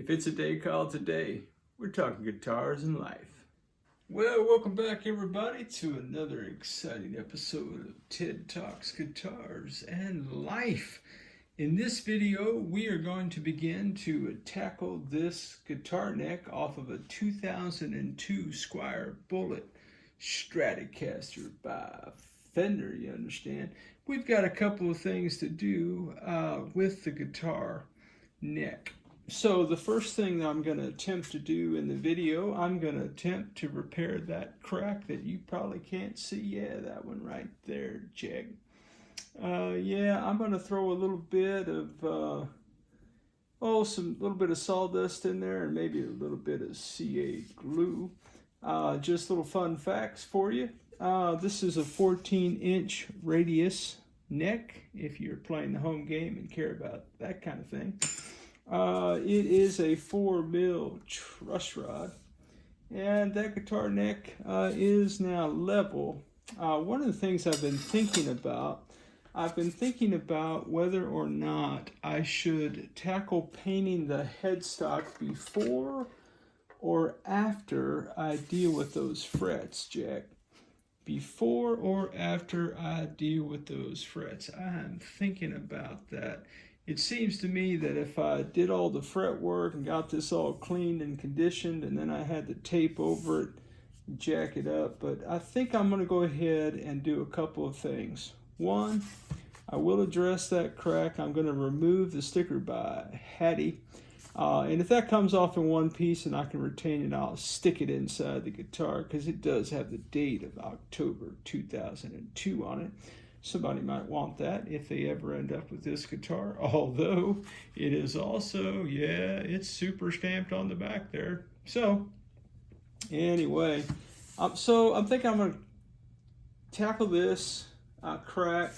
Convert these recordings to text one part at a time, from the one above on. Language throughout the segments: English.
If it's a day called today, we're talking guitars and life. Well, welcome back everybody to another exciting episode of Ted Talks Guitars and Life. In this video, we are going to begin to tackle this guitar neck off of a 2002 Squier Bullet Stratocaster by Fender, you understand. We've got a couple of things to do with the guitar neck. So the first thing that I'm going to attempt to do in the video, I'm going to attempt to repair that crack that you probably can't see. Yeah, that one right there, Jack. Yeah, I'm going to throw a little bit of, little bit of sawdust in there and maybe a little bit of CA glue. Just little fun facts for you. This is a 14-inch radius neck, if you're playing the home game and care about that kind of thing. It is a 4mm truss rod, and that guitar neck is now level. One of the things I've been thinking about whether or not I should tackle painting the headstock before or after I deal with those frets, Jack. Before or after I deal with those frets. I'm thinking about that. It seems to me that if I did all the fret work and got this all cleaned and conditioned and then I had to tape over it, jack it up, but I think I'm going to go ahead and do a couple of things. One, I will address that crack. I'm going to remove the sticker by Hattie. And if that comes off in one piece and I can retain it, I'll stick it inside the guitar because it does have the date of October 2002 on it. Somebody might want that if they ever end up with this guitar, although it is also, yeah, it's super stamped on the back there. So anyway, so I'm thinking I'm going to tackle this crack.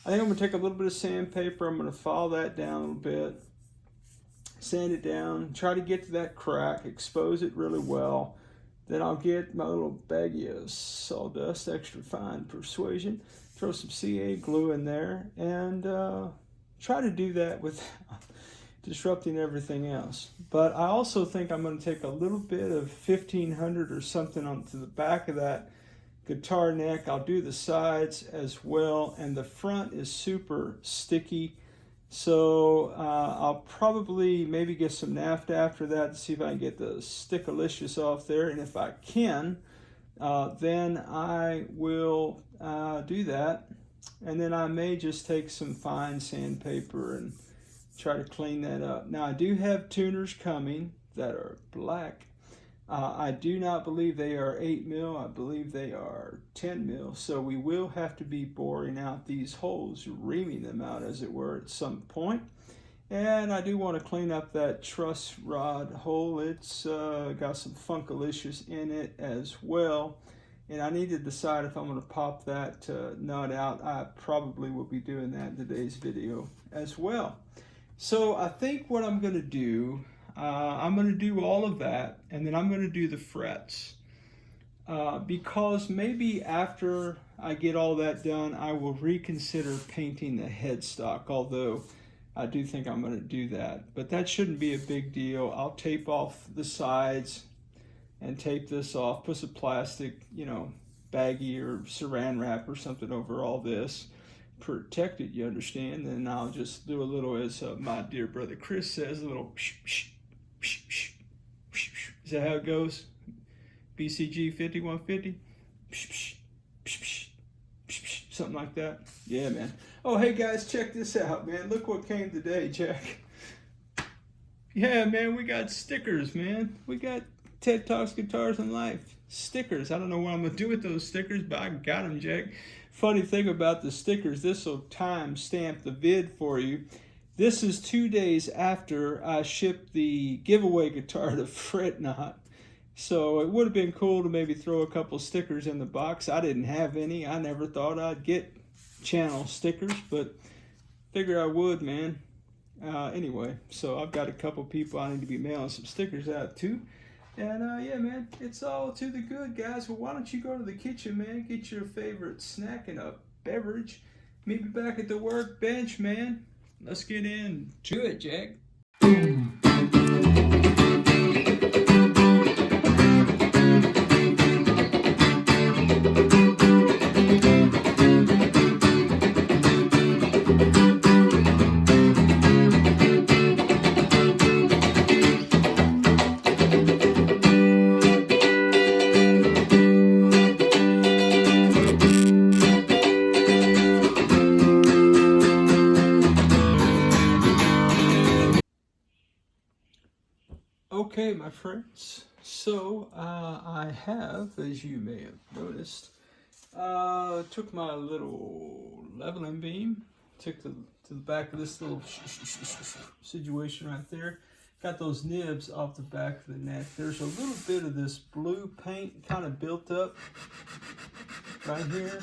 I think I'm going to take a little bit of sandpaper. I'm going to file that down a little bit, sand it down, try to get to that crack, expose it really well. Then I'll get my little baggie of sawdust, extra fine persuasion, throw some CA glue in there, and try to do that without disrupting everything else. But I also think I'm going to take a little bit of 1500 or something onto the back of that guitar neck. I'll do the sides as well, and the front is super sticky. So I'll probably maybe get some naphtha after that to see if I can get the stickalicious off there. And if I can, then I will do that. And then I may just take some fine sandpaper and try to clean that up. Now I do have tuners coming that are black. I do not believe they are 8mm. I believe they are 10mm. So we will have to be boring out these holes, reaming them out as it were at some point. And I do want to clean up that truss rod hole. It's got some funkalicious in it as well. And I need to decide if I'm going to pop that nut out. I probably will be doing that in today's video as well. So I think what I'm going to do, I'm going to do all of that, and then I'm going to do the frets. Because maybe after I get all that done, I will reconsider painting the headstock, although I do think I'm going to do that. But that shouldn't be a big deal. I'll tape off the sides and tape this off, put some plastic, baggie or saran wrap or something over all this. Protect it, you understand? And I'll just do a little, as my dear brother Chris says, a little psh, psh, psh, psh, psh, psh. Is that how it goes? BCG 5150? Psh, psh, psh, psh, psh, psh, something like that. Yeah, man. Oh, hey guys, check this out, man. Look what came today, Jack. Yeah, man, we got stickers, man. We got Ted Talks Guitars and Life stickers. I don't know what I'm gonna do with those stickers, but I got them, Jack. Funny thing about the stickers, this will time stamp the vid for you. This is 2 days after I shipped the giveaway guitar to Fretnot. So it would have been cool to maybe throw a couple stickers in the box. I didn't have any. I never thought I'd get channel stickers, but figure I would, man. Anyway, so I've got a couple people I need to be mailing some stickers out to. And yeah, man, it's all to the good, guys. Well, why don't you go to the kitchen, man, get your favorite snack and a beverage. Meet me back at the workbench, man. Let's get into it, Jack. Okay, my friends, so I have, as you may have noticed, took my little leveling beam, took to the back of this little situation right there, got those nibs off the back of the neck. There's a little bit of this blue paint kind of built up right here.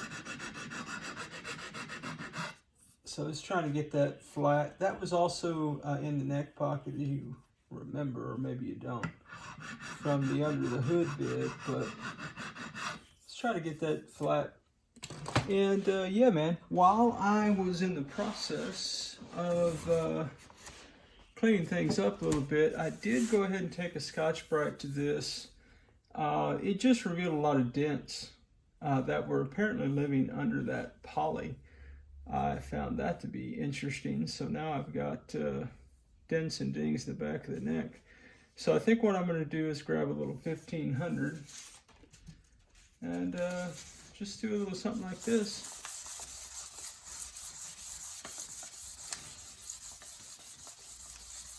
So it's trying to get that flat. That was also in the neck pocket, as you remember, or maybe you don't, from the under the hood bit, but let's try to get that flat. And yeah, man, while I was in the process of cleaning things up a little bit, I did go ahead and take a Scotch-Brite to this. It just revealed a lot of dents that were apparently living under that poly. I found that to be interesting. So now I've got dents and dings in the back of the neck. So I think what I'm going to do is grab a little 1500 and just do a little something like this.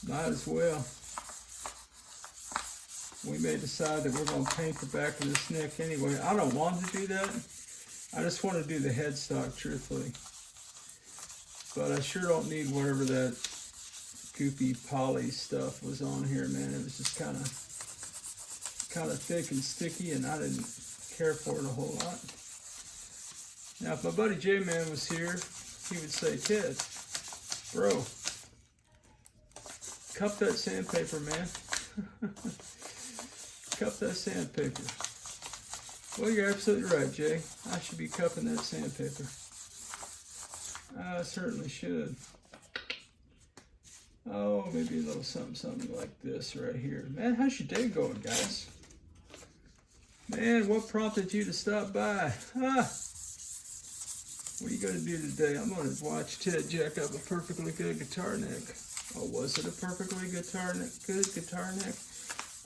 Might as well. We may decide that we're going to paint the back of this neck anyway. I don't want to do that. I just want to do the headstock, truthfully. But I sure don't need whatever that goopy poly stuff was on here, man. It was just kind of thick and sticky, and I didn't care for it a whole lot. Now, if my buddy J-Man was here, he would say, Ted, bro, cup that sandpaper, man. Cup that sandpaper. Well, you're absolutely right, Jay. I should be cupping that sandpaper. I certainly should. Oh, maybe a little something like this right here. Man, how's your day going, guys? Man, what prompted you to stop by? What are you going to do today? I'm going to watch Ted jack up a perfectly good guitar neck. Oh, was it a perfectly good guitar neck?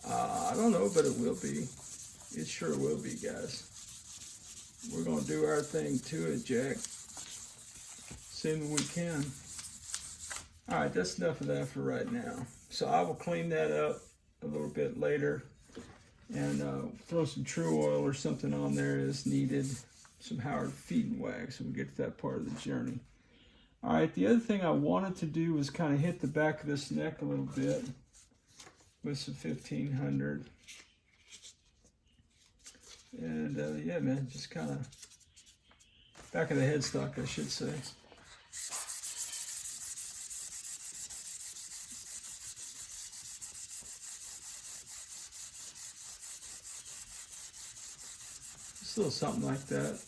I don't know, but it will be. It sure will be, guys. We're going to do our thing to it, Jack. Soon as we can. All right, that's enough of that for right now. So I will clean that up a little bit later and throw some True Oil or something on there as needed. Some Howard feeding wax, and we'll get to that part of the journey. All right, the other thing I wanted to do was kind of hit the back of this neck a little bit with some 1500. And yeah, man, just kind of back of the headstock, I should say. Just a little something like that.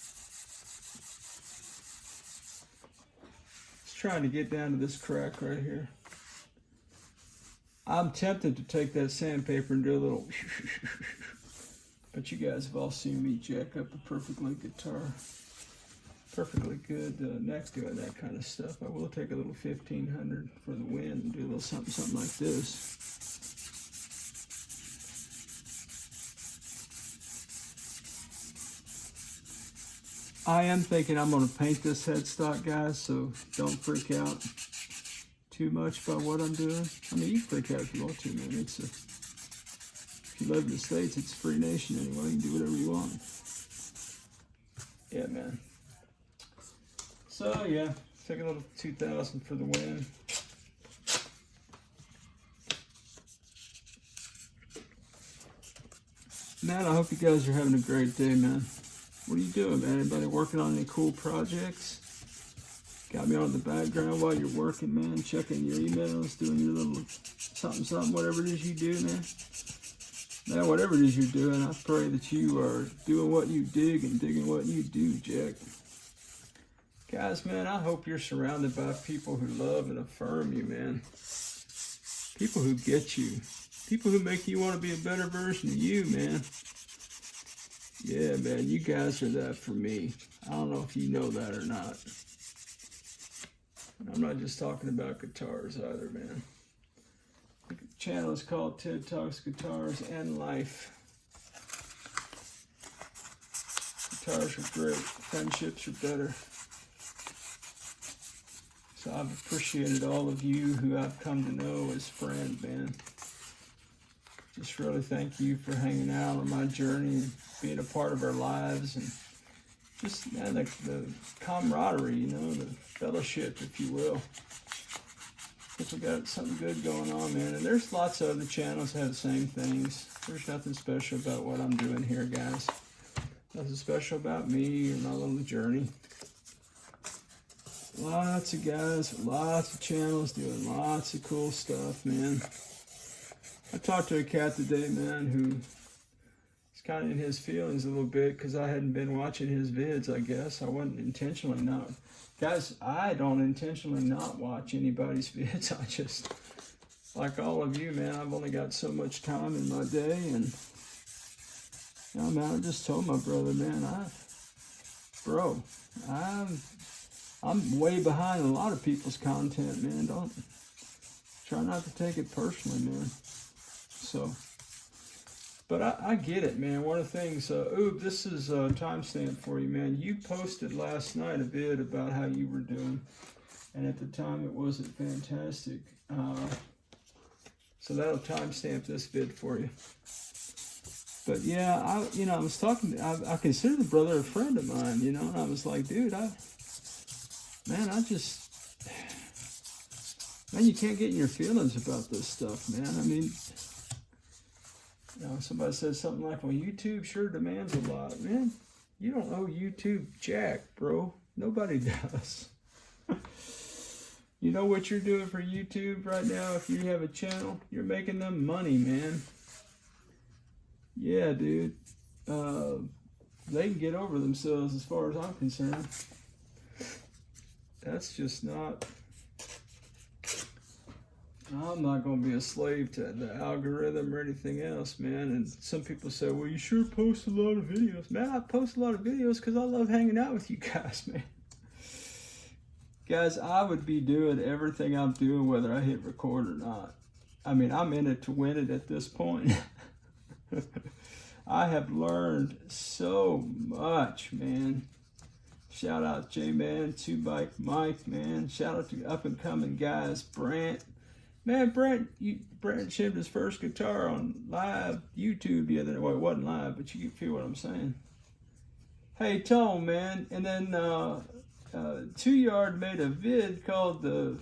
Just trying to get down to this crack right here. I'm tempted to take that sandpaper and do a little but you guys have all seen me jack up a perfectly good neck doing that kind of stuff. I will take a little 1500 for the wind and do a little something like this. I am thinking I'm going to paint this headstock, guys, so don't freak out too much by what I'm doing. I mean, you can freak out if you want to, man. If you live in the States, it's a free nation anyway. You can do whatever you want. Yeah, man. So, yeah, take a little 2000 for the win. Man, I hope you guys are having a great day, man. What are you doing, man? Anybody working on any cool projects? Got me on the background while you're working, man. Checking your emails, doing your little something, whatever it is you do, man. Man, whatever it is you're doing, I pray that you are doing what you dig and digging what you do, Jack. Guys, man, I hope you're surrounded by people who love and affirm you, man. People who get you. People who make you want to be a better version of you, man. Yeah, man, you guys are that for me. I don't know if you know that or not. I'm not just talking about guitars either, man. The channel is called Ted Talks Guitars and Life. Guitars are great. Friendships are better. So I've appreciated all of you who I've come to know as friends, man. just really thank you for hanging out on my journey and being a part of our lives, and just, man, the camaraderie, you know, the fellowship, if you will. I think we got something good going on, man. And there's lots of other channels that have the same things. There's nothing special about what I'm doing here, guys. Nothing special about me or my little journey. Lots of guys, lots of channels doing lots of cool stuff, man. I talked to a cat today, man, who is kind of in his feelings a little bit because I hadn't been watching his vids, I guess. I wasn't intentionally not. Guys, I don't intentionally not watch anybody's vids. I just, like all of you, man, I've only got so much time in my day. And, you know, man, I just told my brother, man, I'm way behind a lot of people's content, man. Don't try not to take it personally, man. So, but I get it, man. One of the things, ooh, this is a timestamp for you, man. You posted last night a vid about how you were doing, and at the time it wasn't fantastic. So that'll timestamp this vid for you. But yeah, I was talking, I consider the brother a friend of mine, you know, and I was like, dude, man, you can't get in your feelings about this stuff, man. I mean, you know, somebody says something like, well, YouTube sure demands a lot. Man, you don't owe YouTube jack, bro. Nobody does. You know what you're doing for YouTube right now? If you have a channel, you're making them money, man. Yeah, dude. They can get over themselves as far as I'm concerned. That's just not... I'm not going to be a slave to the algorithm or anything else, man. And some people say, well, you sure post a lot of videos. Man, I post a lot of videos because I love hanging out with you guys, man. Guys, I would be doing everything I'm doing whether I hit record or not. I mean, I'm in it to win it at this point. I have learned so much, man. Shout out J-Man, 2Bike Mike, man. Shout out to up-and-coming guys, Brant. Man, Brent shipped his first guitar on live YouTube the other day. Well, it wasn't live, but you feel what I'm saying. Hey, Tone, man. And then 2 Yard made a vid called the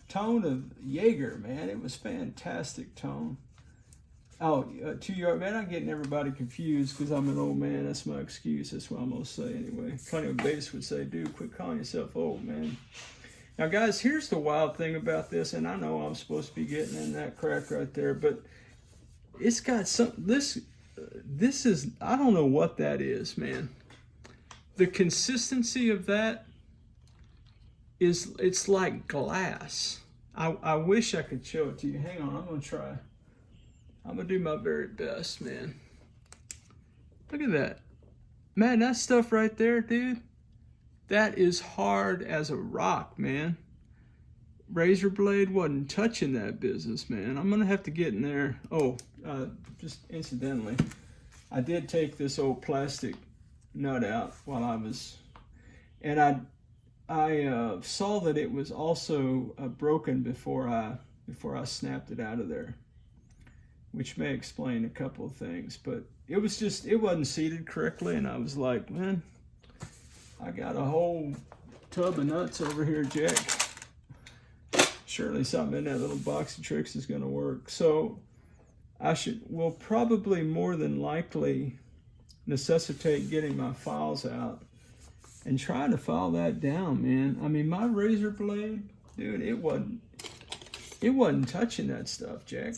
Tone of Jaeger, man. It was fantastic, Tone. Oh, 2 Yard, man, I'm getting everybody confused because I'm an old man. That's my excuse. That's what I'm going to say anyway. Plenty of bass would say, dude, quit calling yourself old, man. Now, guys, here's the wild thing about this, and I know I'm supposed to be getting in that crack right there, but it's got some, this is, I don't know what that is, man. The consistency of that is, it's like glass. I wish I could show it to you. Hang on, I'm going to try. I'm going to do my very best, man. Look at that. Man, that stuff right there, dude. That is hard as a rock, man. Razor blade wasn't touching that business, man. I'm gonna have to get in there. Oh, just incidentally, I did take this old plastic nut out while I was, and I saw that it was also broken before I snapped it out of there, which may explain a couple of things. But it was just, it wasn't seated correctly, and I was like, man, I got a whole tub of nuts over here, Jack. Surely something in that little box of tricks is going to work. So will probably more than likely necessitate getting my files out and trying to file that down, man. I mean, my razor blade, dude, it wasn't touching that stuff, Jack.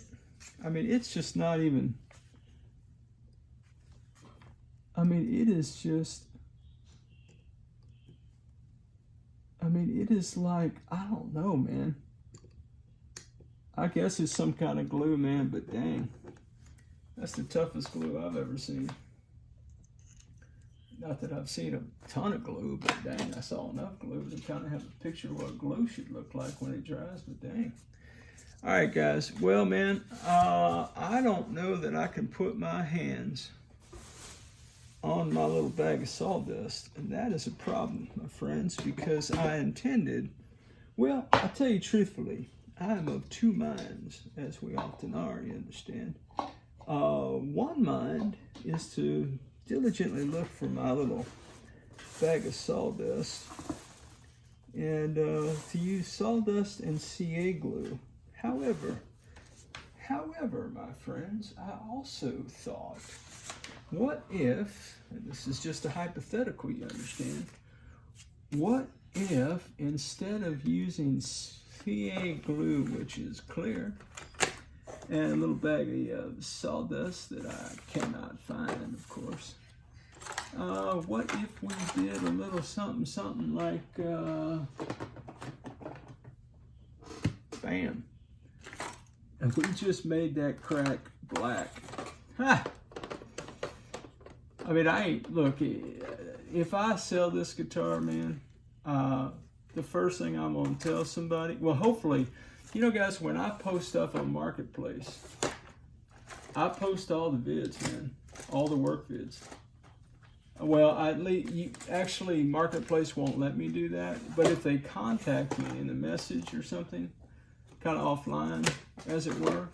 I mean, it's just not even, I mean, it is just, I mean, it is like, I don't know, man. I guess it's some kind of glue, man, but dang. That's the toughest glue I've ever seen. Not that I've seen a ton of glue, but dang, I saw enough glue to kind of have a picture of what glue should look like when it dries, but dang. All right, guys. Well, man, I don't know that I can put my hands on my little bag of sawdust, and that is a problem, my friends, because I intended, well, I'll tell you truthfully, I am of two minds, as we often are, you understand. One mind is to diligently look for my little bag of sawdust and to use sawdust and CA glue. However, my friends, I also thought, what if, and this is just a hypothetical, you understand, what if instead of using CA glue, which is clear, and a little bag of sawdust that I cannot find, of course, what if we did a little something like, bam, and we just made that crack black. Ha! I mean, look, if I sell this guitar, man, the first thing I'm gonna tell somebody, well, hopefully, you know, guys, when I post stuff on Marketplace, I post all the vids, man, all the work vids. Well, actually, Marketplace won't let me do that, but if they contact me in a message or something, kind of offline, as it were,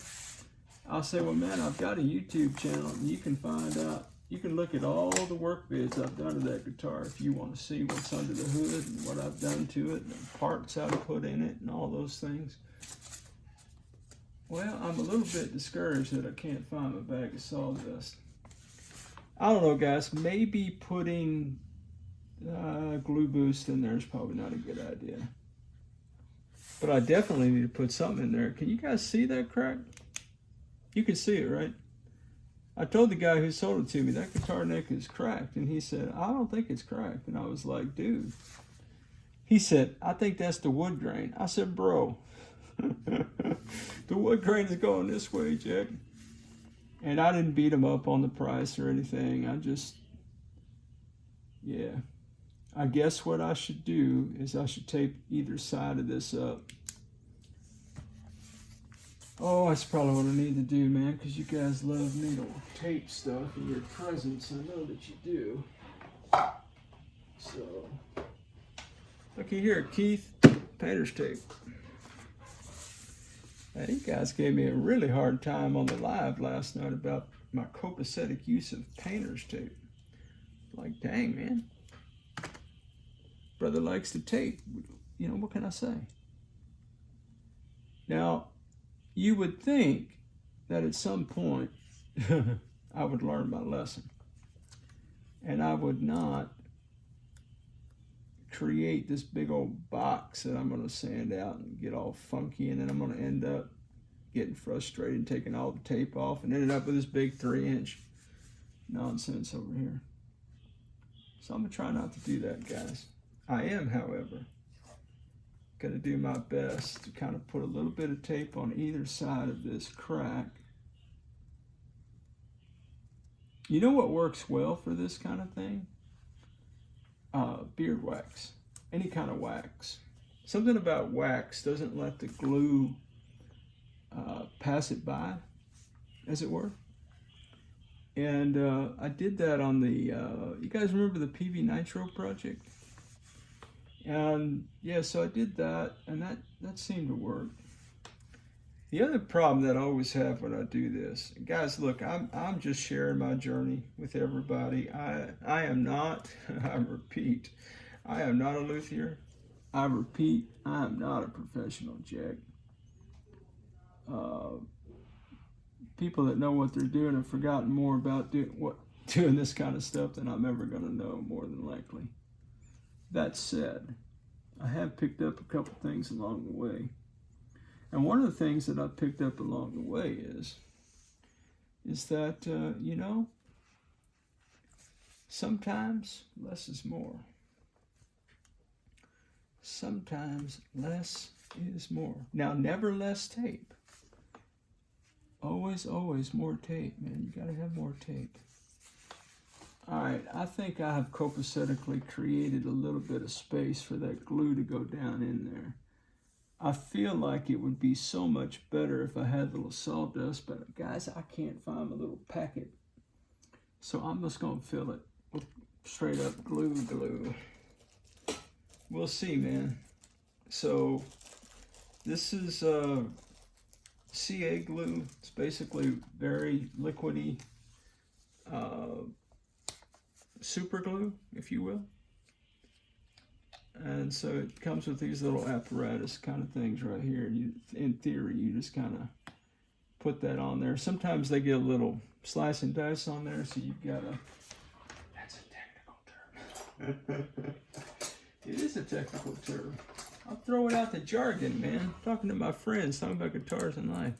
I'll say, well, man, I've got a YouTube channel, and you can find out, you can look at all the work vids I've done to that guitar if you want to see what's under the hood and what I've done to it, and the parts I've put in it, and all those things. Well, I'm a little bit discouraged that I can't find my bag of sawdust. I don't know, guys. Maybe putting glue boost in there is probably not a good idea. But I definitely need to put something in there. Can you guys see that crack? You can see it, right? I told the guy who sold it to me, that guitar neck is cracked. And he said, I don't think it's cracked. And I was like, dude. He said, I think that's the wood grain. I said, bro, the wood grain is going this way, Jack. And I didn't beat him up on the price or anything. I just, yeah. I guess what I should do is I should tape either side of this up. Oh, that's probably what I need to do, man, because you guys love me to tape stuff in your presence. I know that you do. So, looky here, Keith, painter's tape. Now, you guys gave me a really hard time on the live last night about my copacetic use of painter's tape. Like, dang, man. Brother likes to tape. You know, what can I say? Now, you would think that at some point I would learn my lesson. And I would not create this big old box that I'm going to sand out and get all funky, and then I'm going to end up getting frustrated and taking all the tape off and ended up with this big 3-inch nonsense over here. So I'm going to try not to do that, guys. I am, however, going to do my best to kind of put a little bit of tape on either side of this crack. You know what works well for this kind of thing? Beard wax, any kind of wax. Something about wax doesn't let the glue pass it by, as it were. And I did that on the, you guys remember the PV Nitro project? And yeah, so I did that, and that seemed to work. The other problem that I always have when I do this, guys, look, I'm just sharing my journey with everybody. I am not, I repeat, I am not a luthier. I repeat, I am not a professional, Jack. People that know what they're doing have forgotten more about doing this kind of stuff than I'm ever going to know, more than likely. That said, I have picked up a couple things along the way. And one of the things that I picked up along the way is that, you know, sometimes less is more. Sometimes less is more. Now, never less tape. Always, always more tape, man. You got to have more tape. All right, I think I have copacetically created a little bit of space for that glue to go down in there. I feel like it would be so much better if I had a little sawdust, but guys, I can't find my little packet. So I'm just gonna fill it with straight up glue. We'll see, man. So this is CA glue. It's basically very liquidy super glue, if you will. And so it comes with these little apparatus kind of things right here. And you, in theory, you just kind of put that on there. Sometimes they get a little slice and dice on there, so you've got to... That's a technical term. It is a technical term. I'm throwing out the jargon, man. I'm talking to my friends, talking about guitars and life.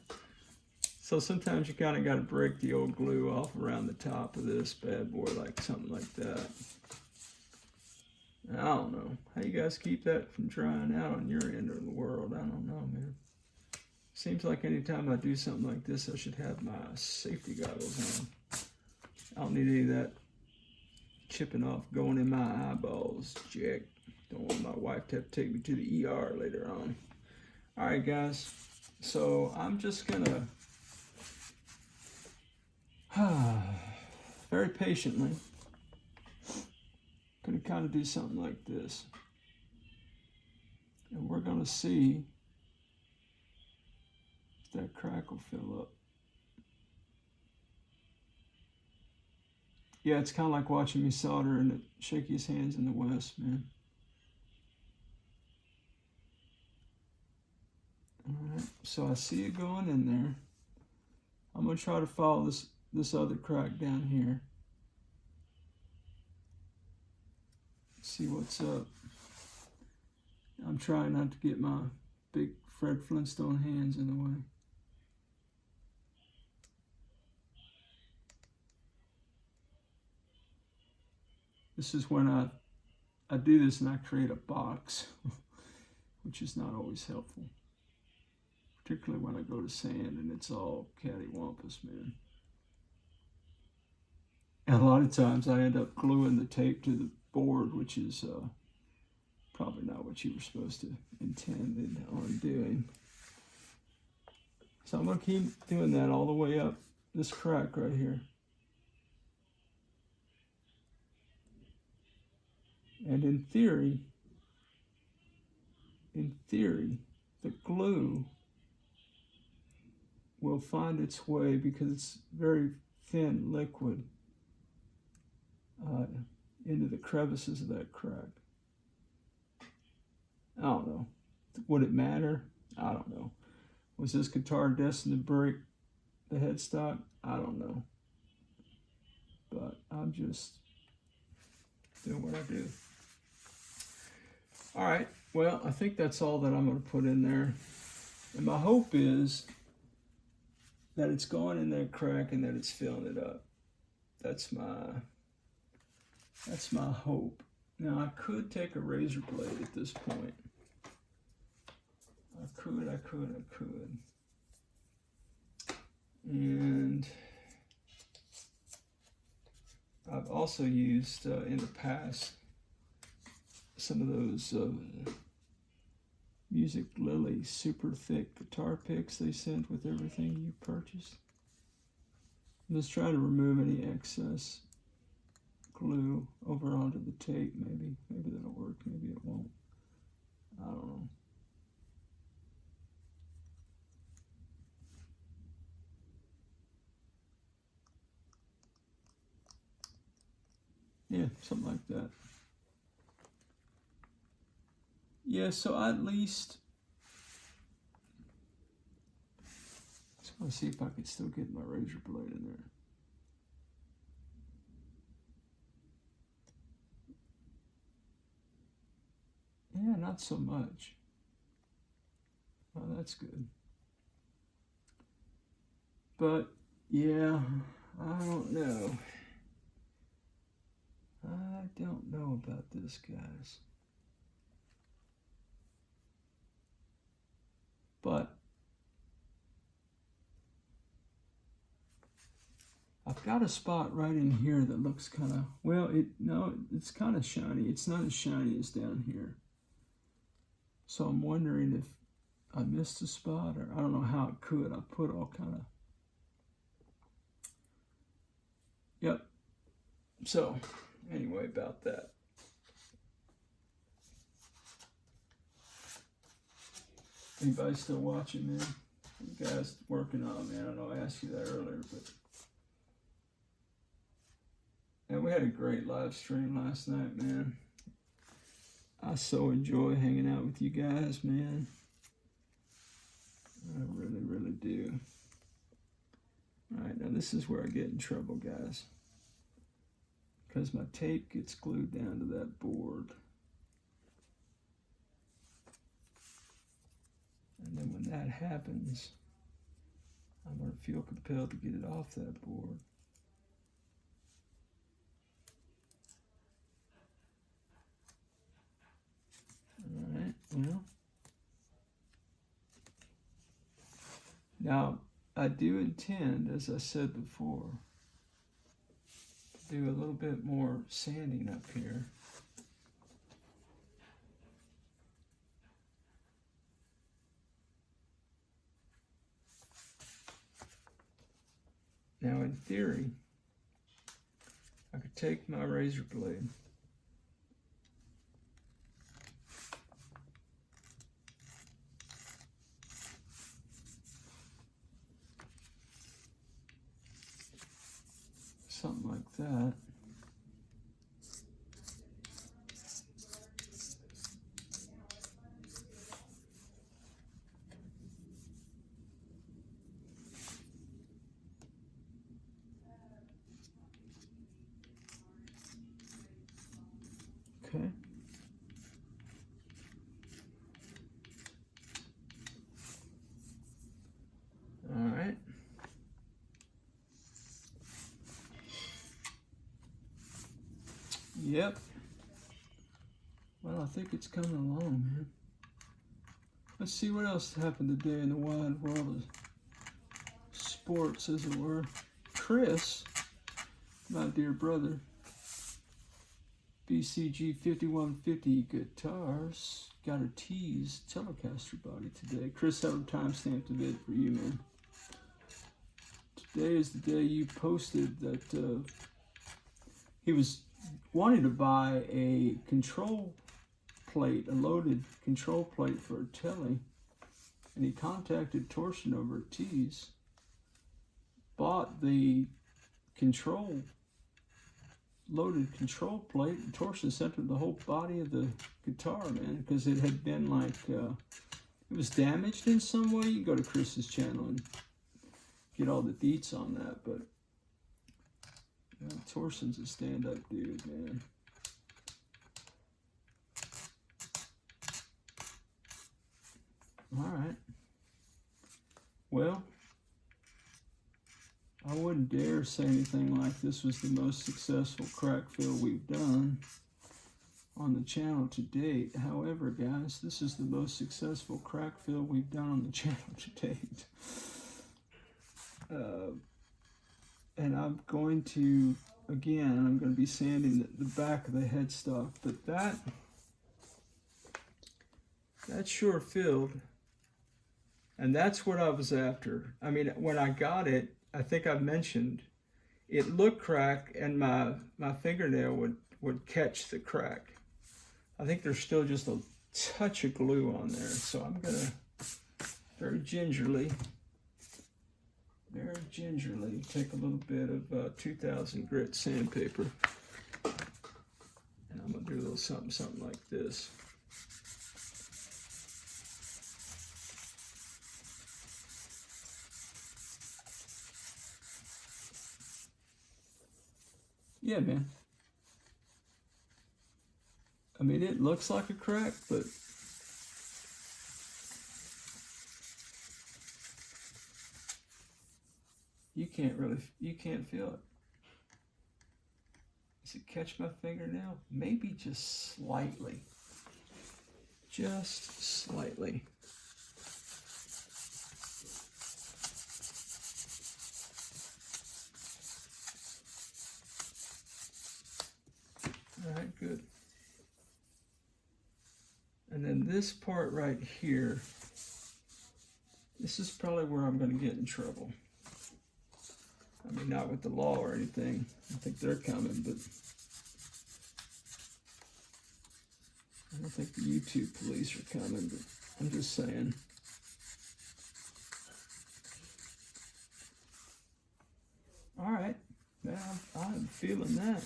So sometimes you kind of got to break the old glue off around the top of this bad boy, like something like that. I don't know. How you guys keep that from drying out on your end of the world? I don't know, man. Seems like anytime I do something like this, I should have my safety goggles on. I don't need any of that chipping off going in my eyeballs, Jack. Don't want my wife to have to take me to the ER later on. All right, guys. So I'm just gonna very patiently gonna kind of do something like this, and we're gonna see if that crack will fill up. Yeah, it's kind of like watching me solder and the shakiest hands in the West, man. All right, so I see it going in there. I'm gonna try to follow this other crack down here. See what's up. I'm trying not to get my big Fred Flintstone hands in the way. This is when I do this and I create a box, which is not always helpful. Particularly when I go to sand and it's all cattywampus, man. And a lot of times I end up gluing the tape to the board, which is probably not what you were supposed to intend on doing. So I'm going to keep doing that all the way up this crack right here. And in theory, the glue will find its way, because it's very thin liquid, into the crevices of that crack. I don't know. Would it matter? I don't know. Was this guitar destined to break the headstock? I don't know. But I'm just doing what I do. All right. Well, I think that's all that I'm going to put in there. And my hope is that it's going in that crack and that it's filling it up. That's my hope. Now, I could take a razor blade at this point. I could. And I've also used in the past some of those Music Lily super thick guitar picks they sent with everything you purchased. I'm just trying to remove any excess glue over onto the tape. Maybe that'll work, maybe it won't. I don't know. Yeah, something like that. Yeah, so I at least just want to see if I can still get my razor blade in there. Yeah, not so much. Oh, that's good. But yeah, I don't know. I don't know about this, guys. But I've got a spot right in here that looks kind of, well, it's kind of shiny. It's not as shiny as down here. So I'm wondering if I missed a spot, or I don't know how it could. I put all kind of, yep. So anyway, about that. Anybody still watching, man? You guys working on, man. I know I asked you that earlier, but. And we had a great live stream last night, man. I so enjoy hanging out with you guys, man. I really, really do. All right, now this is where I get in trouble, guys. Because my tape gets glued down to that board. And then when that happens, I'm going to feel compelled to get it off that board. All right, well. Now, I do intend, as I said before, to do a little bit more sanding up here. Now, in theory, I could take my razor blade something like that. Okay. All right. Yep. Well, I think it's coming along, man. Let's see what else happened today in the wide world of sports, as it were. Chris, my dear brother, BCG 5150 guitars, got a tease Telecaster body today. Chris, I have a timestamp of it for you, man. Today is the day you posted that he was wanting to buy a control plate, a loaded control plate for a Tele, and he contacted Torsion over at Tees, bought the loaded control plate, and Torsion sent him the whole body of the guitar, man, because it had been like, it was damaged in some way. You can go to Chris's channel and get all the deets on that, but you know, Torson's a stand-up dude, man. All right. Well, I wouldn't dare say anything like this was the most successful crack fill we've done on the channel to date. However, guys, this is the most successful crack fill we've done on the channel to date. And I'm going to, again, I'm going to be sanding the back of the headstock, but that sure filled, and that's what I was after. I mean, when I got it, I think I mentioned, it looked cracked, and my fingernail would catch the crack. I think there's still just a touch of glue on there, so I'm going to very gingerly take a little bit of 2000 grit sandpaper, and I'm gonna do a little something like this. Yeah, man. I mean, it looks like a crack, but you can't feel it. Does it catch my fingernail? Maybe just slightly. Just slightly. All right, good. And then this part right here, this is probably where I'm going to get in trouble. I mean, not with the law or anything. I think they're coming, but I don't think the YouTube police are coming, but I'm just saying. All right, man, I'm feeling that.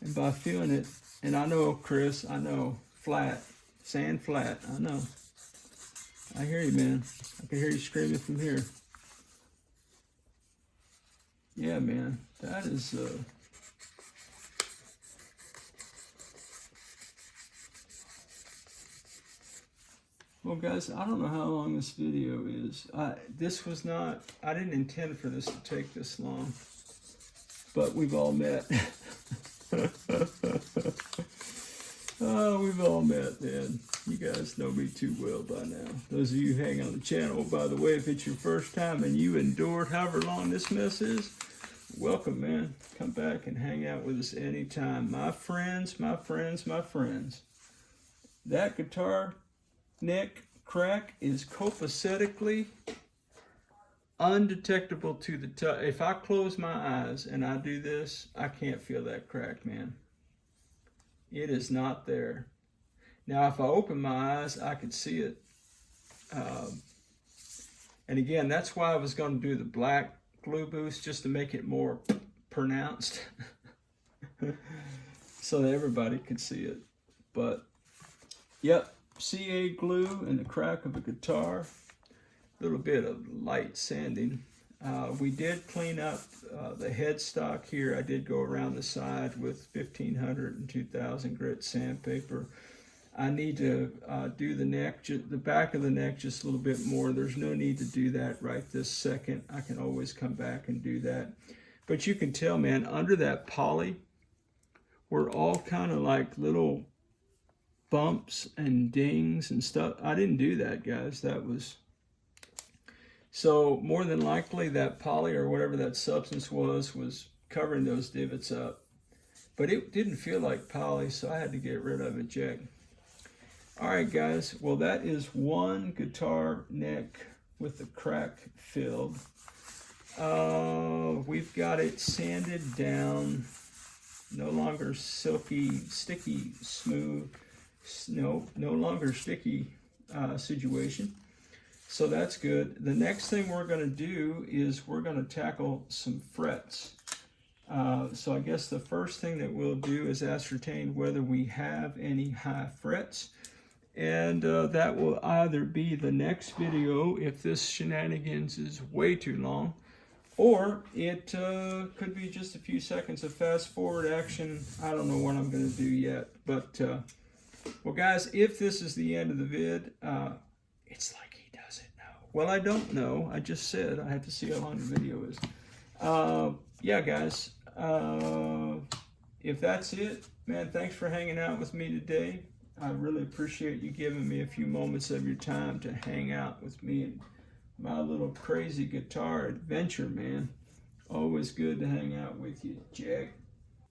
And by feeling it, and I know, Chris, I know, flat, sand flat, I know. I hear you, man. I can hear you screaming from here. Yeah, man, that is, well, guys, I don't know how long this video is. This was not, I didn't intend for this to take this long, but we've all met. Oh, we've all met, man. You guys know me too well by now. Those of you who hang on the channel, by the way, if it's your first time and you endured however long this mess is, welcome, man. Come back and hang out with us anytime. My friends, my friends, my friends. That guitar neck crack is copacetically undetectable to the touch. If I close my eyes and I do this, I can't feel that crack, man. It is not there. Now, if I open my eyes, I could see it. And again, that's why I was going to do the black glue boost, just to make it more pronounced, so that everybody could see it. But, yep, CA glue and the crack of a guitar. A little bit of light sanding. We did clean up the headstock here. I did go around the side with 1500 and 2000 grit sandpaper. I need to do the neck, the back of the neck just a little bit more. There's no need to do that right this second. I can always come back and do that. But you can tell, man, under that poly, we're all kind of like little bumps and dings and stuff. I didn't do that, guys. That was... So more than likely that poly or whatever that substance was covering those divots up. But it didn't feel like poly, so I had to get rid of it, Jack. All right, guys. Well, that is one guitar neck with the crack filled. We've got it sanded down. No longer silky, sticky, smooth. No longer sticky situation. So that's good. The next thing we're going to do is we're going to tackle some frets. So I guess the first thing that we'll do is ascertain whether we have any high frets. And that will either be the next video if this shenanigans is way too long, or it could be just a few seconds of fast forward action. I don't know what I'm going to do yet. But, well, guys, if this is the end of the vid, it's like he doesn't know. Well, I don't know. I just said I have to see how long the video is. Yeah, guys, if that's it, man, thanks for hanging out with me today. I really appreciate you giving me a few moments of your time to hang out with me and my little crazy guitar adventure, man. Always good to hang out with you, Jack.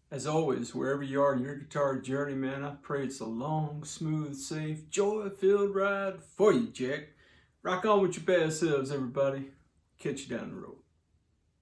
As always, wherever you are in your guitar journey, man, I pray it's a long, smooth, safe, joy-filled ride for you, Jack. Rock on with your best selves, everybody. Catch you down the road.